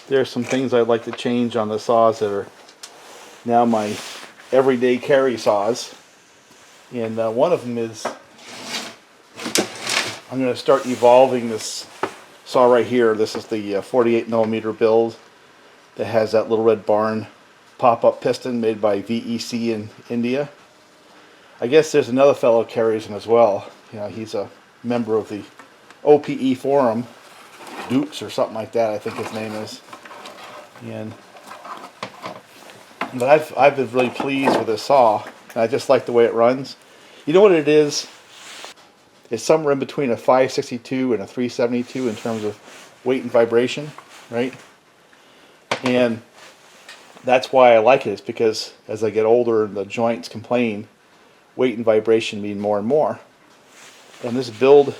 there's some things I'd like to change on the saws that are now my everyday carry saws. And one of them is I'm going to start evolving this saw right here. This is the 48mm build that has that little red barn pop-up piston made by VEC in India. I guess there's another fellow carries them as well. You know, he's a member of the OPE forum, Dukes or something like that, I think his name is. But I've been really pleased with this saw, and I just like the way it runs. You know what it is? It's somewhere in between a 562 and a 372 in terms of weight and vibration, right? And that's why I like it. It's because as I get older and the joints complain, weight and vibration mean more and more. And this build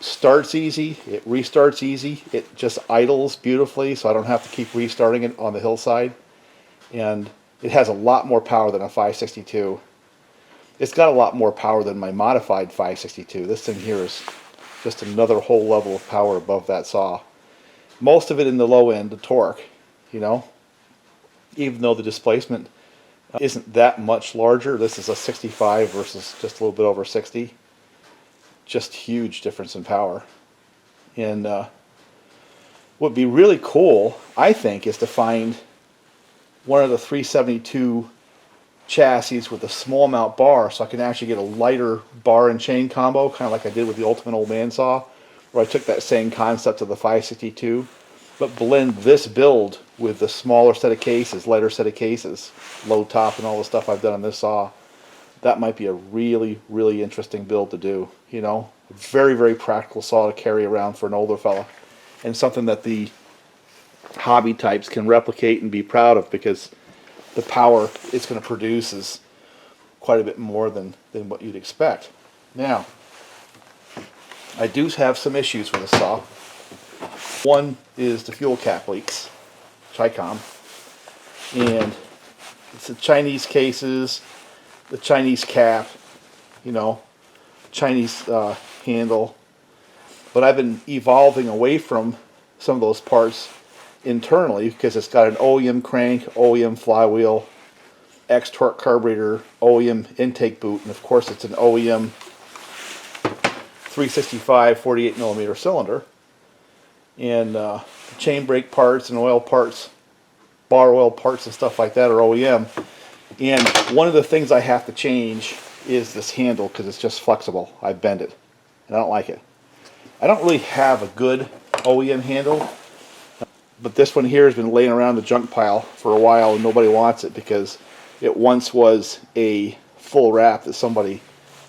starts easy, it restarts easy, it just idles beautifully, so I don't have to keep restarting it on the hillside. And it has a lot more power than a 562. It's got a lot more power than my modified 562. This thing here is just another whole level of power above that saw. Most of it in the low end, the torque, you know, even though the displacement isn't that much larger. This is a 65 versus just a little bit over 60. Just huge difference in power. And what would be really cool, I think, is to find one of the 372 chassis with a small mount bar, so I can actually get a lighter bar and chain combo, kind of like I did with the Ultimate Old Man saw, where I took that same concept of the 562, but blend this build with the smaller set of cases, lighter set of cases, low top and all the stuff I've done on this saw. That might be a really, really interesting build to do. You know, a very, very practical saw to carry around for an older fella, and something that the hobby types can replicate and be proud of, because the power it's going to produce is quite a bit more than what you'd expect. Now, I do have some issues with this saw. One is the fuel cap leaks, Chicom, and it's the Chinese cases, the Chinese cap, you know, Chinese handle. But I've been evolving away from some of those parts internally, because it's got an OEM crank, OEM flywheel, X-Torq carburetor, OEM intake boot, and of course it's an OEM 365 48mm cylinder. And the chain brake parts and oil parts, bar oil parts and stuff like that are OEM. And one of the things I have to change is this handle, because it's just flexible. I bend it, and I don't like it. I don't really have a good OEM handle, but this one here has been laying around the junk pile for a while, and nobody wants it because it once was a full wrap that somebody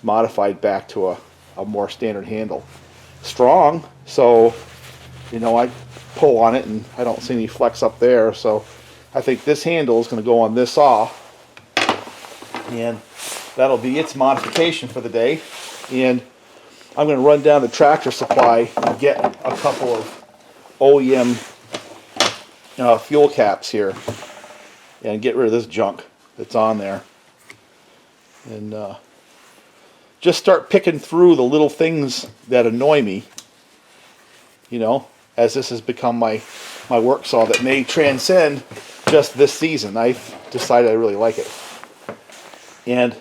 modified back to a more standard handle. Strong, so you know, I pull on it and I don't see any flex up there, so I think this handle is going to go on this saw, and that'll be its modification for the day. And I'm going to run down the Tractor Supply and get a couple of OEM fuel caps here and get rid of this junk that's on there, and just start picking through the little things that annoy me, you know, as this has become my work saw that may transcend just this season. I've decided I really like it. And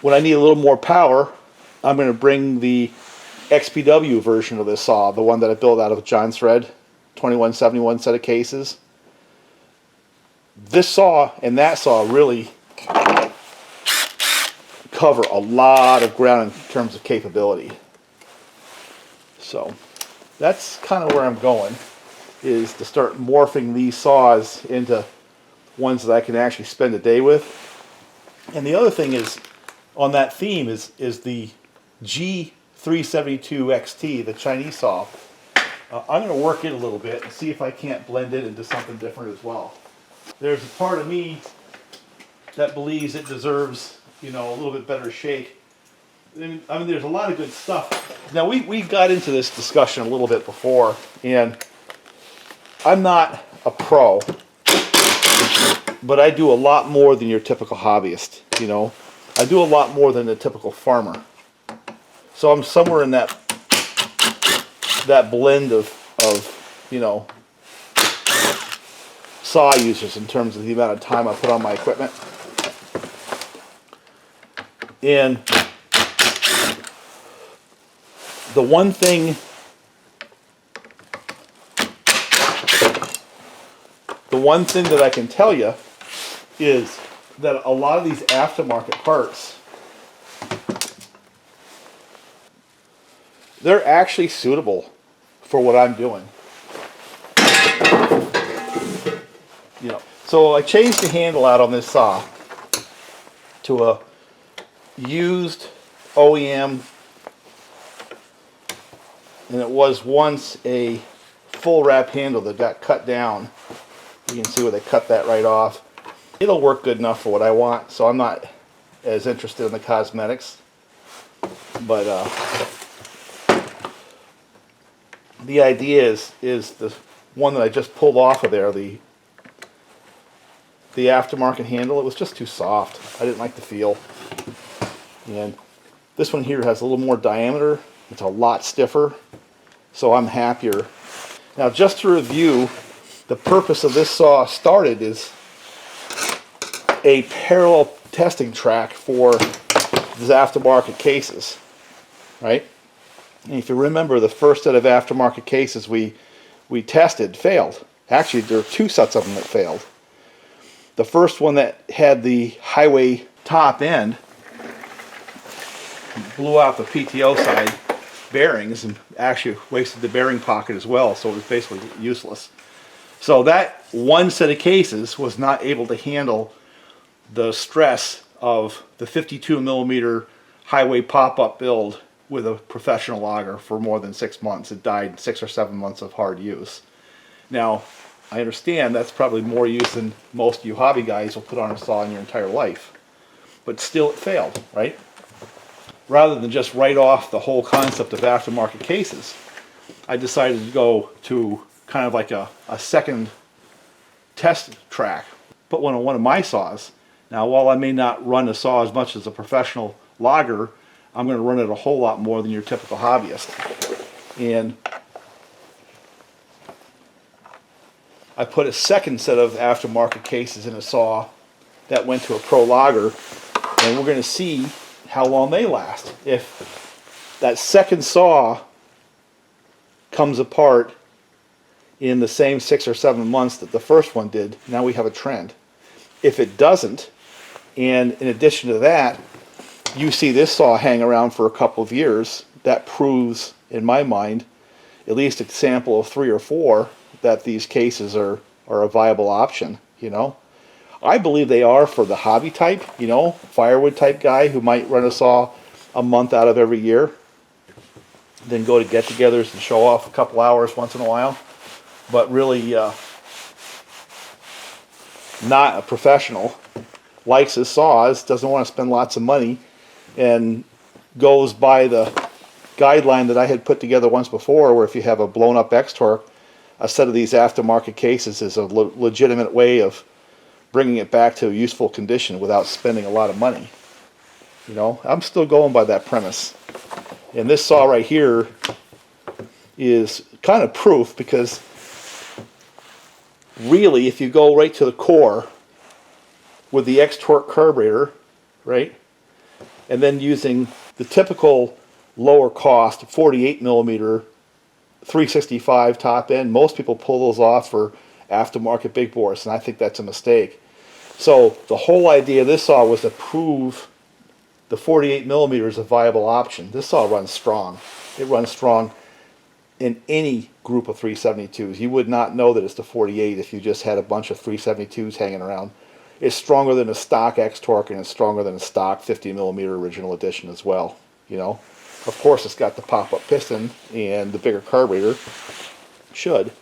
when I need a little more power, I'm going to bring the XPW version of this saw, the one that I built out of John Thread 2171 set of cases. This saw and that saw really cover a lot of ground in terms of capability. So that's kind of where I'm going, is to start morphing these saws into ones that I can actually spend a day with. And the other thing is, on that theme, is the G372xt, the Chinese saw. I'm going to work it a little bit and see if I can't blend it into something different as well. There's a part of me that believes it deserves, you know, a little bit better shake. I mean, there's a lot of good stuff. Now, we got into this discussion a little bit before, and I'm not a pro, but I do a lot more than your typical hobbyist, you know. I do a lot more than the typical farmer. So I'm somewhere in that blend of you know, saw users in terms of the amount of time I put on my equipment. And the one thing that I can tell you is that a lot of these aftermarket parts, they're actually suitable for what I'm doing. You know, so I changed the handle out on this saw to a used OEM, and it was once a full wrap handle that got cut down. You can see where they cut that right off. It'll work good enough for what I want, so I'm not as interested in the cosmetics. But the idea is the one that I just pulled off of there, the aftermarket handle. It was just too soft. I didn't like the feel. And this one here has a little more diameter. It's a lot stiffer, so I'm happier. Now, just to review, the purpose of this saw started is a parallel testing track for these aftermarket cases, right? And if you remember, the first set of aftermarket cases we tested failed. Actually, there were two sets of them that failed. The first one that had the highway top end blew out the PTO side bearings and actually wasted the bearing pocket as well, so it was basically useless. So that one set of cases was not able to handle the stress of the 52 millimeter highway pop-up build with a professional logger for more than 6 months. It died in 6 or 7 months of hard use. Now, I understand that's probably more use than most of you hobby guys will put on a saw in your entire life. But still it failed, right? Rather than just write off the whole concept of aftermarket cases, I decided to go to kind of like a second test track. Put one on one of my saws. Now, while I may not run a saw as much as a professional logger, I'm going to run it a whole lot more than your typical hobbyist. And I put a second set of aftermarket cases in a saw that went to a pro logger, and we're going to see how long they last. If that second saw comes apart in the same 6 or 7 months that the first one did, now we have a trend. If it doesn't, and in addition to that, you see this saw hang around for a couple of years, that proves, in my mind, at least a sample of 3 or 4, that these cases are a viable option, you know. I believe they are for the hobby type, you know, firewood type guy who might run a saw a month out of every year, then go to get-togethers and show off a couple hours once in a while, but really not a professional, likes his saws, doesn't want to spend lots of money, and goes by the guideline that I had put together once before, where if you have a blown up X-Torq, a set of these aftermarket cases is a legitimate way of bringing it back to a useful condition without spending a lot of money. You know, I'm still going by that premise. And this saw right here is kind of proof, because really, if you go right to the core with the X-Torq carburetor, right, and then using the typical lower cost 48 millimeter 365 top end, most people pull those off for aftermarket big bores, and I think that's a mistake. So the whole idea of this saw was to prove the 48 millimeter is a viable option. This saw runs strong. It runs strong in any group of 372s. You would not know that it's the 48 if you just had a bunch of 372s hanging around. It's stronger than a stock X-Torq, and it's stronger than a stock 50 millimeter original edition as well, you know. Of course, it's got the pop-up piston and the bigger carburetor. Should.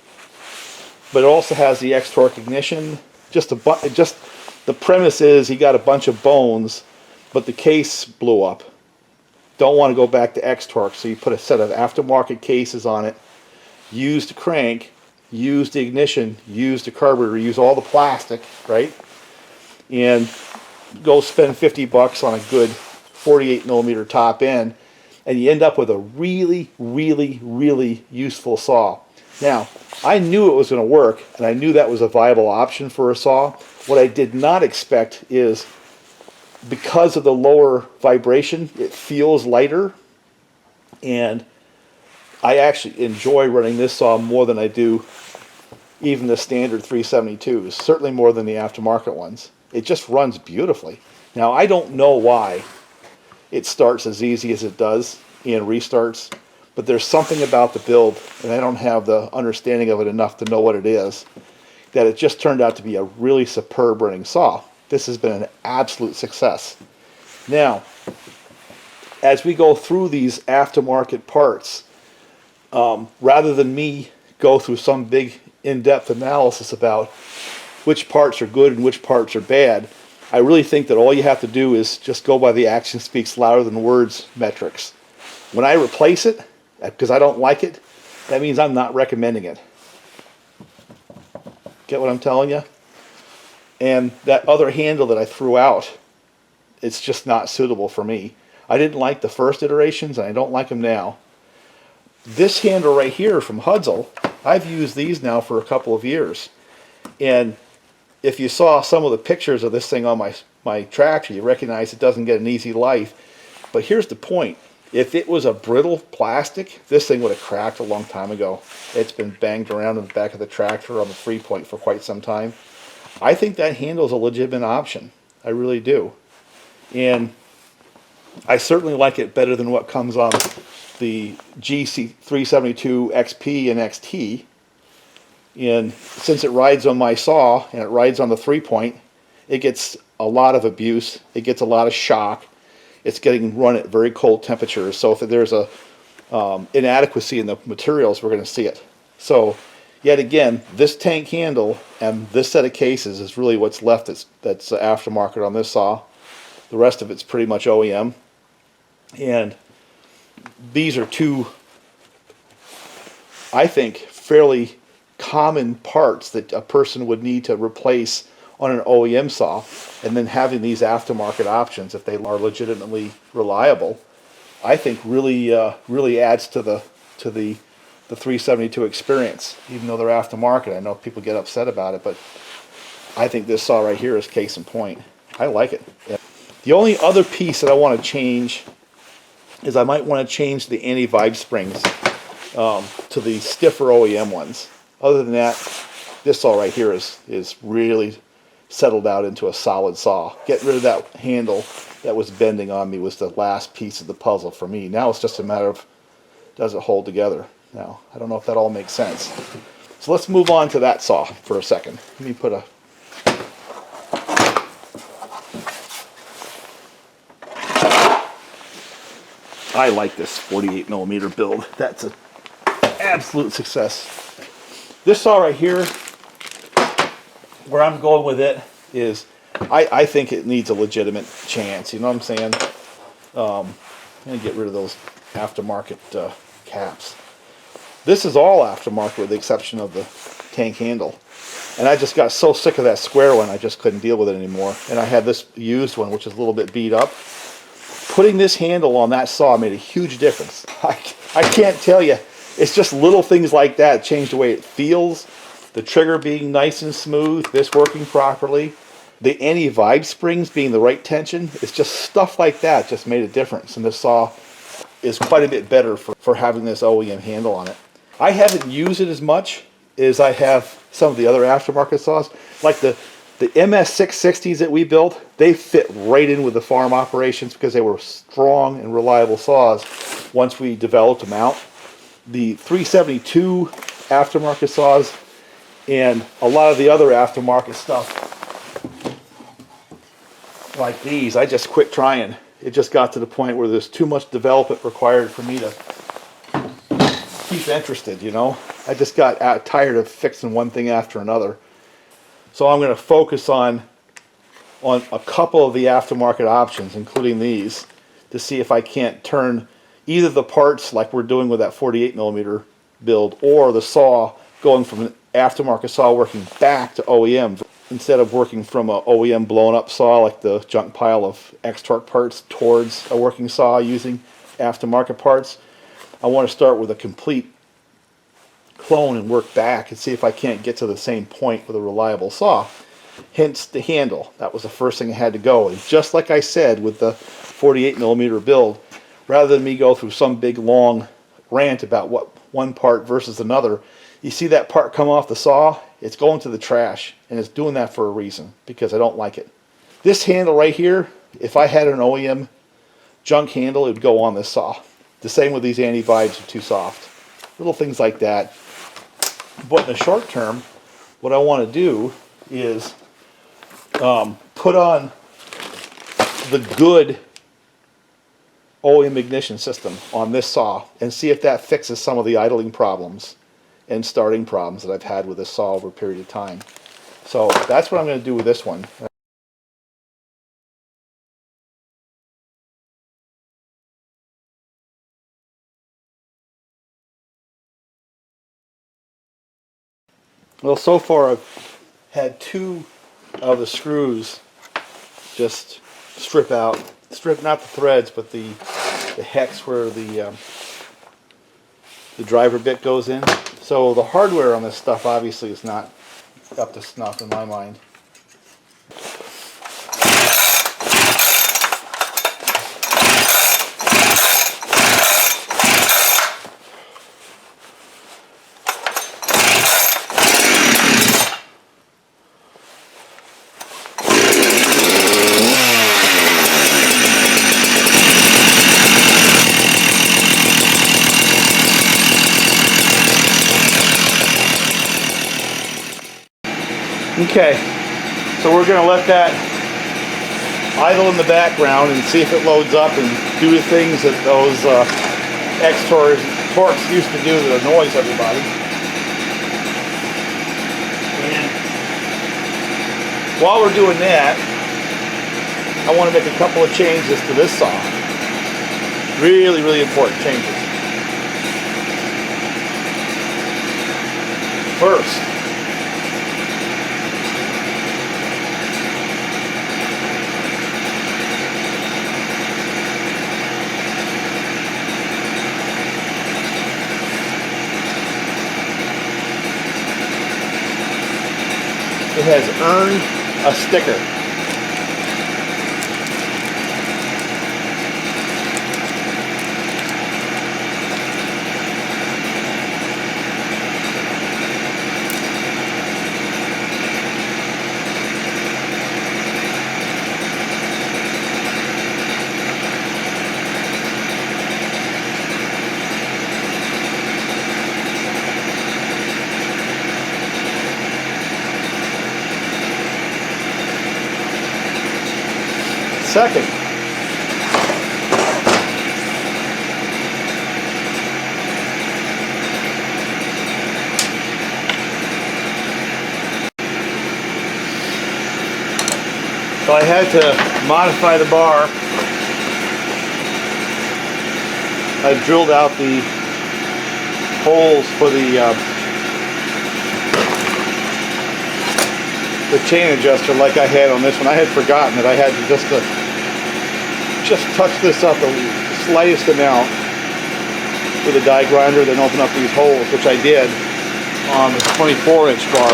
But it also has the X-Torq ignition. Just the premise is he got a bunch of bones, but the case blew up. Don't want to go back to X-Torq, so you put a set of aftermarket cases on it, use the crank, use the ignition, use the carburetor, use all the plastic, right? And go spend 50 bucks on a good 48 millimeter top end, and you end up with a really, really, really useful saw. Now, I knew it was going to work, and I knew that was a viable option for a saw. What I did not expect is, because of the lower vibration, it feels lighter, and I actually enjoy running this saw more than I do even the standard 372s, certainly more than the aftermarket ones. It just runs beautifully. Now, I don't know why it starts as easy as it does and restarts, but there's something about the build, and I don't have the understanding of it enough to know what it is, that it just turned out to be a really superb running saw. This has been an absolute success. Now, as we go through these aftermarket parts, rather than me go through some big in-depth analysis about which parts are good and which parts are bad, I really think that all you have to do is just go by the action speaks louder than words metrics. When I replace it, because I don't like it, that means I'm not recommending it. Get what I'm telling you? And that other handle that I threw out, it's just not suitable for me. I didn't like the first iterations, and I don't like them now. This handle right here from Husqvarna, I've used these now for a couple of years. And if you saw some of the pictures of this thing on my tractor, you recognize it doesn't get an easy life. But here's the point. If it was a brittle plastic, this thing would have cracked a long time ago. It's been banged around in the back of the tractor on the 3-point for quite some time. I think that handle is a legitimate option. I really do. And I certainly like it better than what comes on the G372xt and XT. And since it rides on my saw and it rides on the 3-point, it gets a lot of abuse. It gets a lot of shock. It's getting run at very cold temperatures. So if there's a inadequacy in the materials, we're going to see it. So yet again, this tank handle and this set of cases is really what's left that's aftermarket on this saw. The rest of it's pretty much OEM. And these are two, I think, fairly common parts that a person would need to replace on an OEM saw, and then having these aftermarket options, if they are legitimately reliable, I think really really adds to the 372 experience. Even though they're aftermarket, I know people get upset about it, but I think this saw right here is case in point. I like it. The only other piece that I want to change is I might want to change the anti-vibe springs to the stiffer OEM ones. Other than that, this saw right here is really settled out into a solid saw. Getting rid of that handle that was bending on me was the last piece of the puzzle for me. Now it's just a matter of, does it hold together? Now, I don't know if that all makes sense. So let's move on to that saw for a second. Let me put a... I like this 48mm build. That's an absolute success. This saw right here, where I'm going with it is, I think it needs a legitimate chance. You know what I'm saying? I'm going to get rid of those aftermarket caps. This is all aftermarket with the exception of the tank handle. And I just got so sick of that square one, I just couldn't deal with it anymore. And I had this used one, which is a little bit beat up. Putting this handle on that saw made a huge difference. I can't tell you. It's just little things like that change the way it feels. The trigger being nice and smooth, this working properly, the anti-vibe springs being the right tension. It's just stuff like that just made a difference. And this saw is quite a bit better for having this OEM handle on it. I haven't used it as much as I have some of the other aftermarket saws. Like the MS660s that we built, they fit right in with the farm operations because they were strong and reliable saws once we developed them out. The 372 aftermarket saws and a lot of the other aftermarket stuff like these, I just quit trying. It just got to the point where there's too much development required for me to keep interested, you know. I just got tired of fixing one thing after another. So I'm going to focus on a couple of the aftermarket options, including these, to see if I can't turn either the parts like we're doing with that 48mm build, or the saw going from an aftermarket saw working back to OEM instead of working from a OEM blown up saw like the junk pile of X-Torq parts towards a working saw using aftermarket parts. I want to start with a complete clone and work back and see if I can't get to the same point with a reliable saw. Hence the handle. That was the first thing I had to go. And just like I said with the 48mm build, rather than me go through some big long rant about what one part versus another, you see that part come off the saw, it's going to the trash, and it's doing that for a reason, because I don't like it. This handle right here, if I had an OEM junk handle, it would go on this saw. The same with these anti-vibes are too soft. Little things like that. But in the short term, what I want to do is put on the good OEM ignition system on this saw and see if that fixes some of the idling problems and starting problems that I've had with this saw over a period of time. So that's what I'm going to do with this one. Well, so far I've had 2 of the screws just strip out. Strip not the threads, but the hex where the driver bit goes in. So the hardware on this stuff obviously is not up to snuff in my mind. Okay, so we're going to let that idle in the background and see if it loads up and do the things that those X-Torqs used to do that annoys everybody. And while we're doing that, I want to make a couple of changes to this saw. Really, really important changes. First, it has earned a sticker. Second, so I had to modify the bar. I drilled out the holes for the chain adjuster like I had on this one. I had forgotten that I had to just touch this up the slightest amount with a die grinder, then open up these holes, which I did on the 24-inch bar.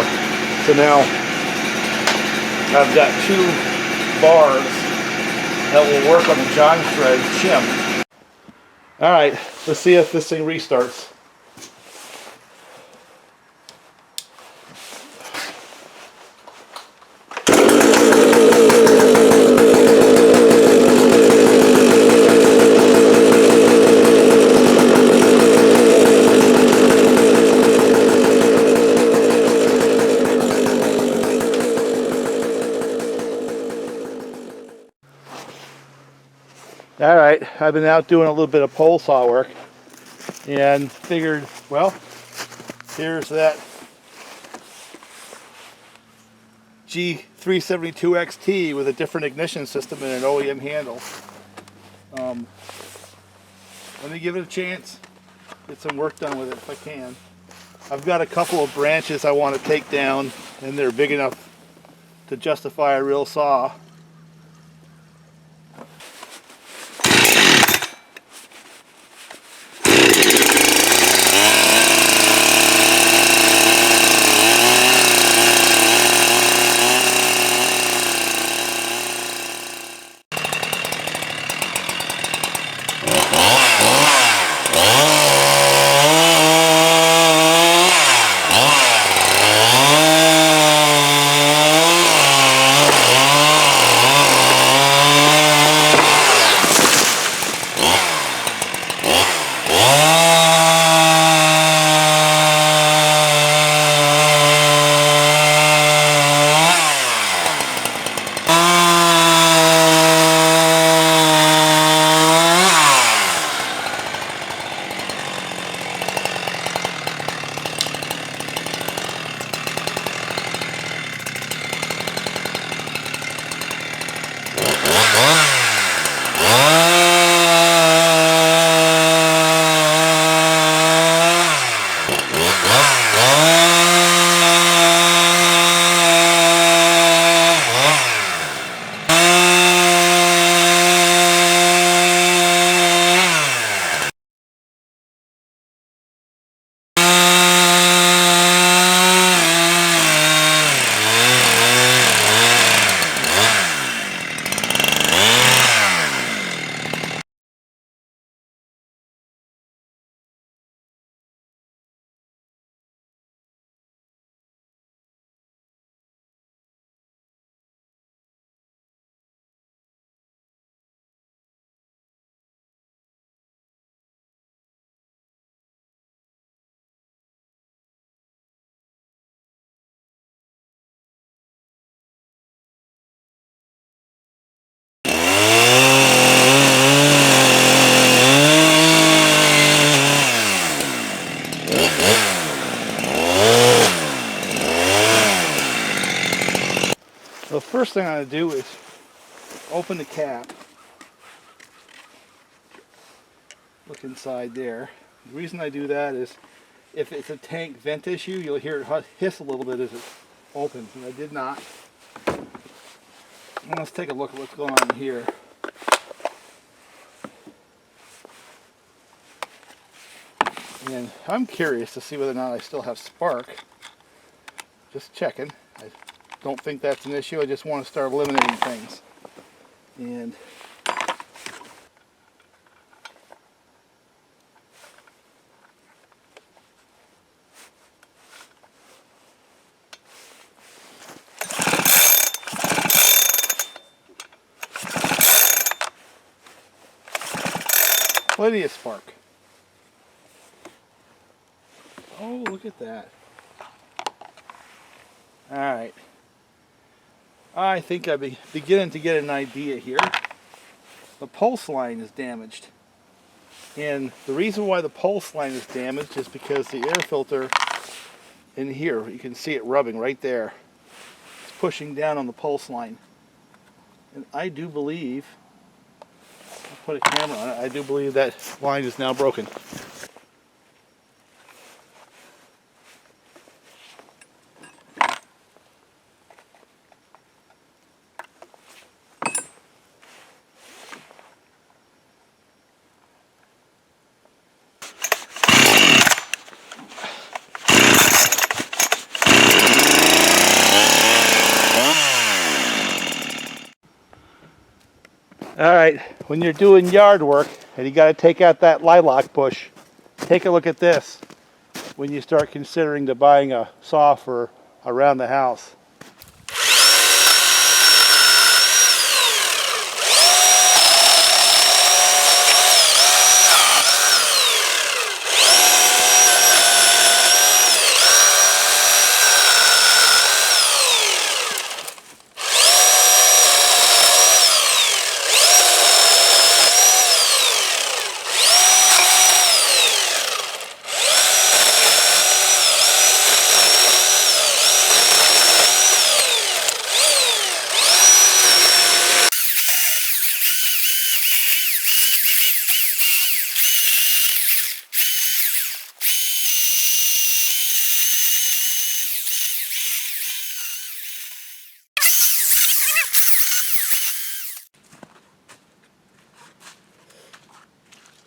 So now I've got 2 bars that will work on the John Shred shim. Alright, let's see if this thing restarts. Alright, I've been out doing a little bit of pole saw work and figured, well, here's that G372xt with a different ignition system and an OEM handle. Let me give it a chance, get some work done with it if I can. I've got a couple of branches I want to take down, and they're big enough to justify a real saw. first thing I'm going to do is open the cap. Look inside there. The reason I do that is if it's a tank vent issue, you'll hear it hiss a little bit as it opens, and I did not. And let's take a look at what's going on here. And I'm curious to see whether or not I still have spark. Just checking. I don't think that's an issue. I just want to start eliminating things. And plenty of spark. Oh, look at that. Alright. I think I'm beginning to get an idea here. The pulse line is damaged. And the reason why the pulse line is damaged is because the air filter in here, you can see it rubbing right there. It's pushing down on the pulse line. And I do believe, I'll put a camera on it, I do believe that line is now broken. Alright, when you're doing yard work and you got to take out that lilac bush, take a look at this when you start considering to buying a saw for around the house.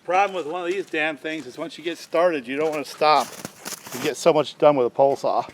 Problem with one of these damn things is once you get started, you don't want to stop. You get so much done with a pole saw.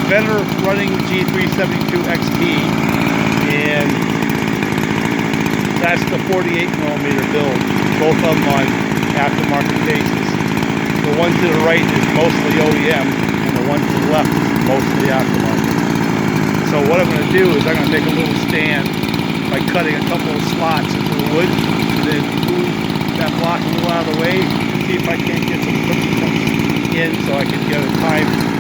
better running G372xt, and that's the 48mm build. Both of them on aftermarket bases. The one to the right is mostly OEM, and the one to the left is mostly aftermarket. So what I'm going to do is I'm going to make a little stand by cutting a couple of slots into the wood, and then move that block a little out of the way, and see if I can't get some cookie cuts in so I can get a time.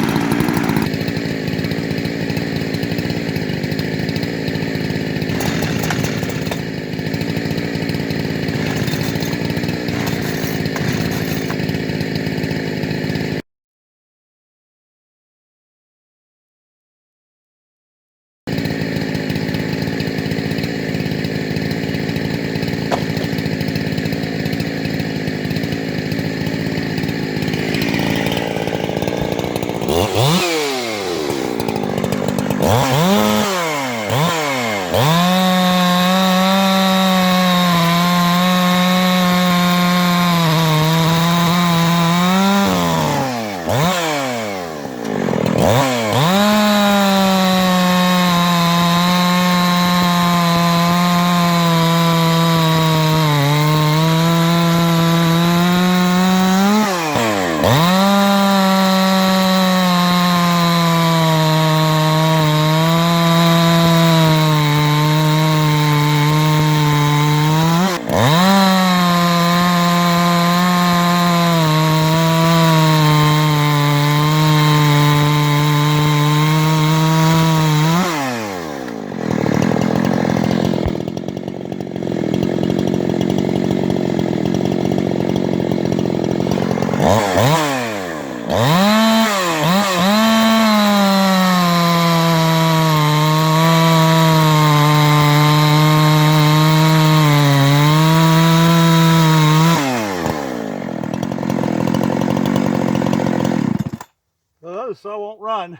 Well, the saw won't run.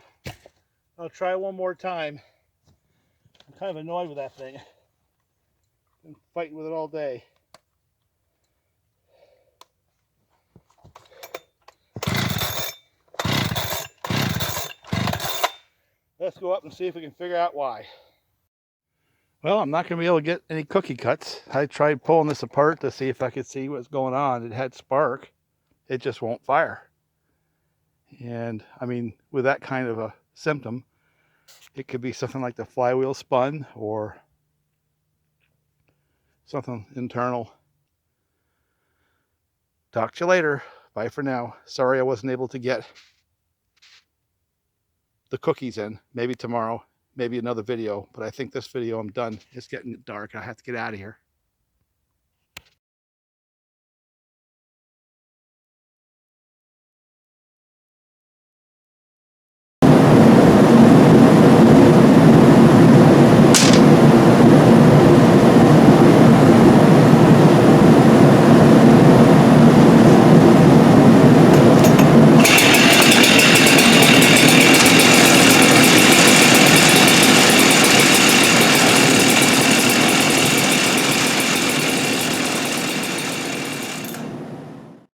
I'll try one more time. I'm kind of annoyed with that thing. Been fighting with it all day. Let's go up and see if we can figure out why. Well, I'm not going to be able to get any cookie cuts. I tried pulling this apart to see if I could see what's going on. It had spark. It just won't fire. And I mean, with that kind of a symptom, it could be something like the flywheel spun or something internal. Talk to you later. Bye for now. Sorry I wasn't able to get the cookies in. Maybe tomorrow, maybe another video, but I think this video I'm done. It's getting dark. I have to get out of here.